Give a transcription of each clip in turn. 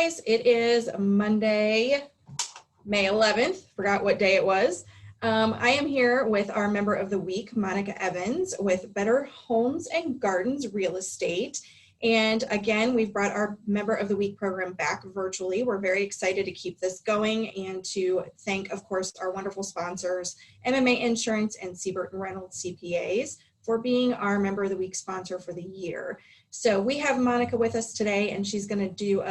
guys, it is Monday, May 11th. Forgot what day it was. I am here with our member of the week, Monica Evans, with Better Homes and Gardens Real Estate. And again, we've brought our member of the week program back virtually. We're very excited to keep this going and to thank, of course, our wonderful sponsors, MMA Insurance and Siebert and Reynolds CPAs, for being our member of the week sponsor for the year. So we have Monica with us today, and she's going to do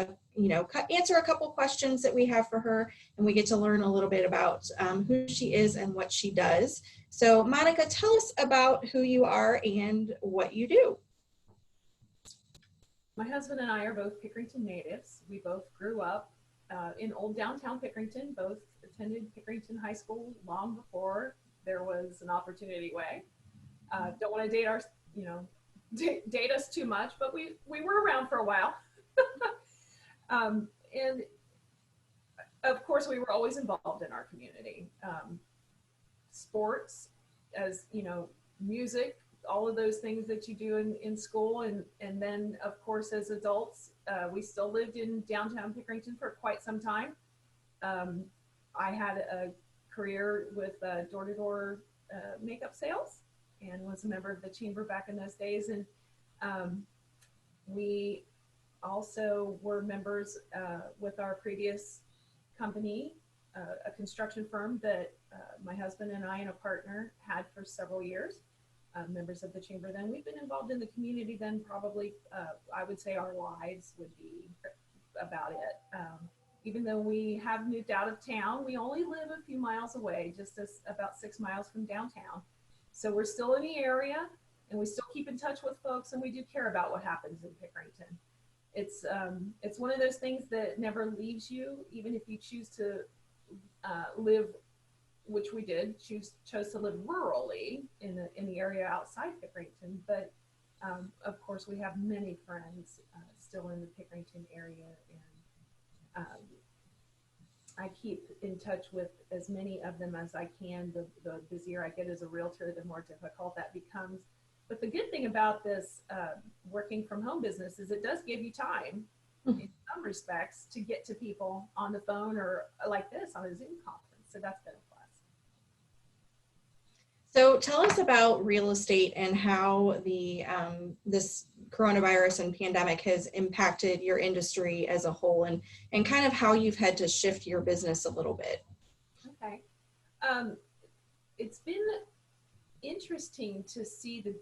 answer a couple questions that we have for her, and we get to learn a little bit about who she is and what she does. So Monica, tell us about who you are and what you do. My husband and I are both Pickerington natives. We both grew up in old downtown Pickerington, both attended Pickerington High School long before there was an Opportunity Way. Don't want to date us too much, but we were around for a while. And of course, we were always involved in our community. Sports, as you know, music, all of those things that you do in school. And then, of course, as adults, we still lived in downtown Pickerington for quite some time. I had a career with door-to-door makeup sales and was a member of the chamber back in those days. And we also were members with our previous company, a construction firm that my husband and I and a partner had for several years. Members of the chamber then. We've been involved in the community then probably, I would say our lives would be about it. Even though we have moved out of town, we only live a few miles away, just about 6 miles from downtown. So we're still in the area and we still keep in touch with folks, and we do care about what happens in Pickerington. It's one of those things that never leaves you, even if you choose to live, which we did, chose to live rurally in the area outside Pickerington. But of course, we have many friends still in the Pickerington area, and I keep in touch with as many of them as I can. The busier I get as a realtor, the more difficult that becomes. But the good thing about this working from home business is it does give you time in some respects to get to people on the phone or like this on a Zoom conference. So that's been a plus. So tell us about real estate and how this coronavirus and pandemic has impacted your industry as a whole, and kind of how you've had to shift your business a little bit. Okay. It's been interesting to see the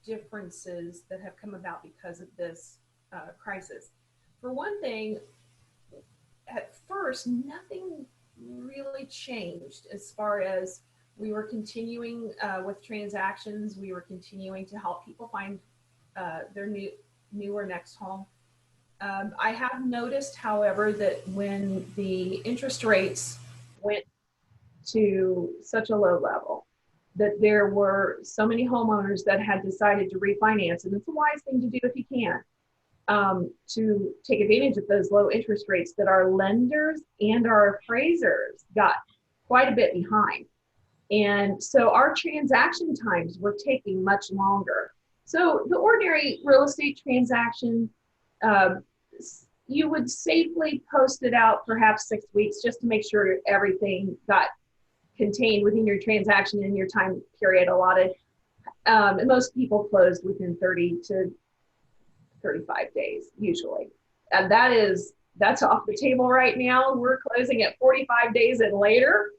differences that have come about because of this crisis. For one thing, at first, nothing really changed as far as we were continuing with transactions. We were continuing to help people find their new or next home. I have noticed, however, that when the interest rates went to such a low level, that there were so many homeowners that had decided to refinance, and it's a wise thing to do if you can, to take advantage of those low interest rates, that our lenders and our appraisers got quite a bit behind. And so our transaction times were taking much longer. So the ordinary real estate transaction, you would safely post it out perhaps 6 weeks just to make sure everything got contained within your transaction and your time period allotted. And most people closed within 30 to 35 days usually. And that's off the table right now. We're closing at 45 days and later,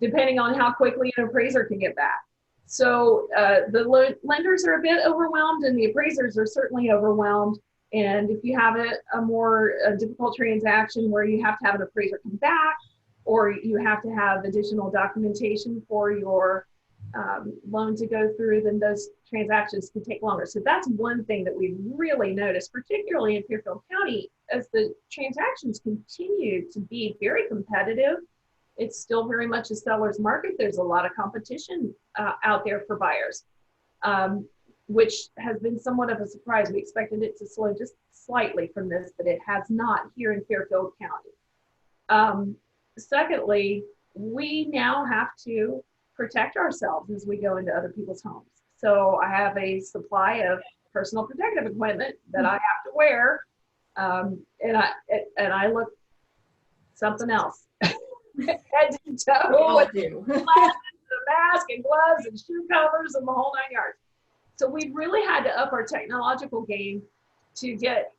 depending on how quickly an appraiser can get back. So the lenders are a bit overwhelmed, and the appraisers are certainly overwhelmed. And if you have a more difficult transaction where you have to have an appraiser come back, or you have to have additional documentation for your loan to go through, then those transactions can take longer. So that's one thing that we've really noticed, particularly in Fairfield County, as the transactions continue to be very competitive. It's still very much a seller's market. There's a lot of competition out there for buyers, which has been somewhat of a surprise. We expected it to slow just slightly from this, but it has not here in Fairfield County. Secondly, we now have to protect ourselves as we go into other people's homes. So I have a supply of personal protective equipment that I have to wear And I look something else, head to We toe, all with do. glasses, and a mask and gloves and shoe covers and the whole 9 yards. So we've really had to up our technological game to get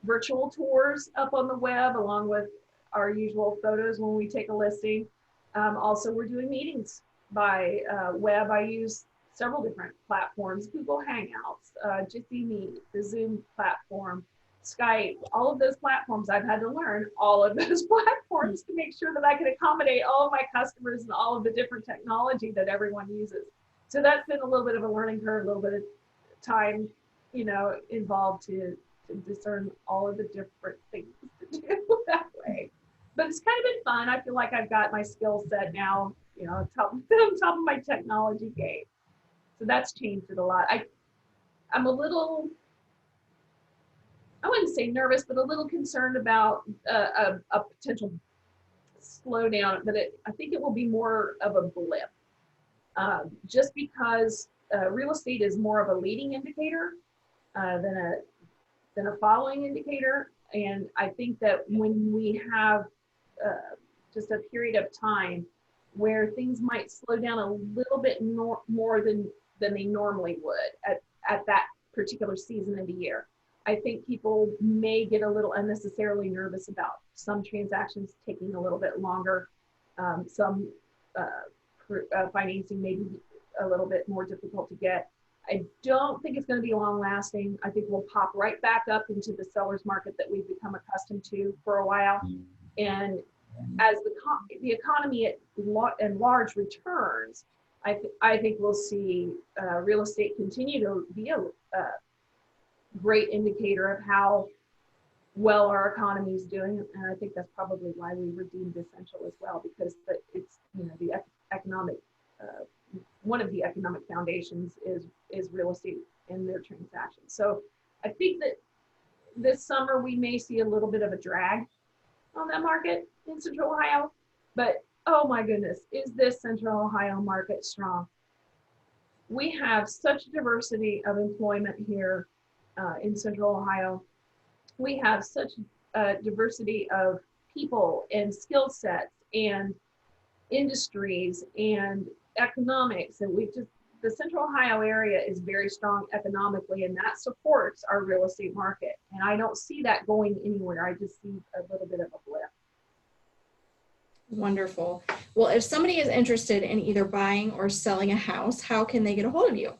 virtual tours up on the web, along with our usual photos when we take a listing. Also, we're doing meetings by web. I use several different platforms: Google Hangouts, Jiffy Meet, the Zoom platform, Skype. All of those platforms, I've had to learn all of those platforms to make sure that I can accommodate all of my customers and all of the different technology that everyone uses. So that's been a little bit of a learning curve, a little bit of time, involved to discern all of the different things to do that way. But it's kind of been fun. I feel like I've got my skill set now, top of my technology game. So that's changed it a lot. I'm a little, I wouldn't say nervous, but a little concerned about a potential slowdown, but I think it will be more of a blip. Just because real estate is more of a leading indicator than a following indicator. And I think that when we have just a period of time where things might slow down a little bit more than they normally would at that particular season of the year, I think people may get a little unnecessarily nervous about some transactions taking a little bit longer, some financing may be a little bit more difficult to get. I don't think it's going to be long lasting. I think we'll pop right back up into the seller's market that we've become accustomed to for a while. And as the economy at large returns, I think we'll see real estate continue to be a great indicator of how well our economy is doing. And I think that's probably why we were deemed essential as well, because it's the economic one of the economic foundations is real estate and their transactions. So I think that this summer we may see a little bit of a drag on that market in Central Ohio, but oh my goodness, is this Central Ohio market strong? We have such diversity of employment here in Central Ohio. We have such a diversity of people and skill sets and industries and economics, and the Central Ohio area is very strong economically, and that supports our real estate market. And I don't see that going anywhere. I just see a little bit of a blip. Wonderful. Well, if somebody is interested in either buying or selling a house, how can they get a hold of you?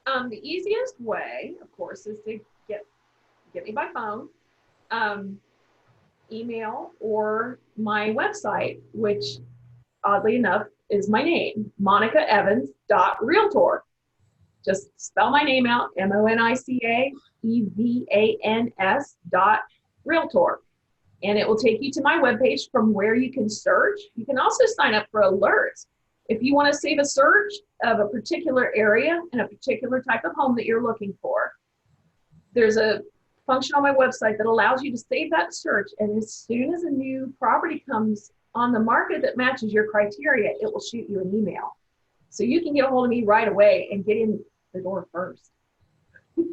The easiest way, of course, is to get me by phone, email, or my website, which oddly enough is my name, monicaevans.realtor. Just spell my name out, MonicaEvans.realtor. And it will take you to my webpage from where you can search. You can also sign up for alerts. If you want to save a search of a particular area and a particular type of home that you're looking for, there's a function on my website that allows you to save that search. And as soon as a new property comes on the market that matches your criteria, it will shoot you an email. So you can get a hold of me right away and get in the door first.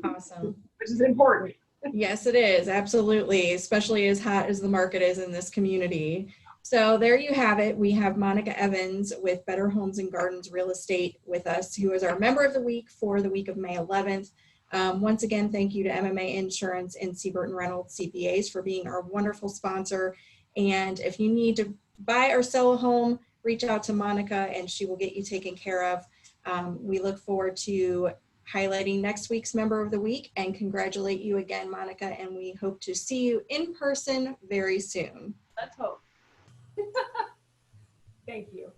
Awesome. Which is important. Yes, it is. Absolutely. Especially as hot as the market is in this community. So there you have it. We have Monica Evans with Better Homes and Gardens Real Estate with us, who is our member of the week for the week of May 11th. Once again, thank you to MMA Insurance and Siebert and Reynolds CPAs for being our wonderful sponsor. And if you need to buy or sell a home, reach out to Monica and she will get you taken care of. We look forward to highlighting next week's member of the week and congratulate you again, Monica. And we hope to see you in person very soon. Let's hope. Thank you.